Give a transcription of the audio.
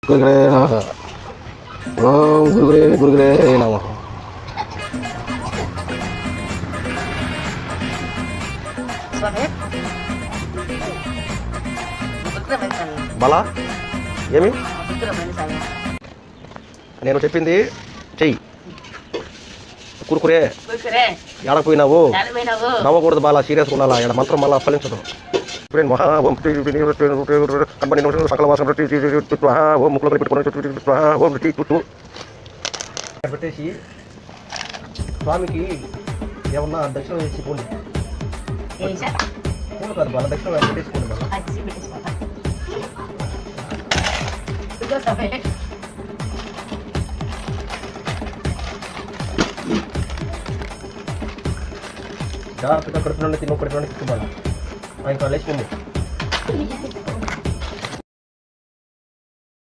గురుగ్రే నమః. ఓం గురుగ్రే నమః. బలా ఏమి నేను చెప్పింది చెయ్యి. కురుకురే ఏడపోయినావు నవ్వకూడదు బాలా, సీరియస్ ఉండాలా. ఇక్కడ మంత్రం మళ్ళీ ఫలించదు. పెట్టేసి స్వామికి ఏమన్నా దక్షిణ వేసుకోండి. పూలు కాదు బాల, దక్షిణ పెట్టేసుకోండి బాల. జాగ్రత్తగా కడుపునండి, తిన్న కడుపునండి తిట్టుకోవాలి. ఇంకా లేచిపోయింది.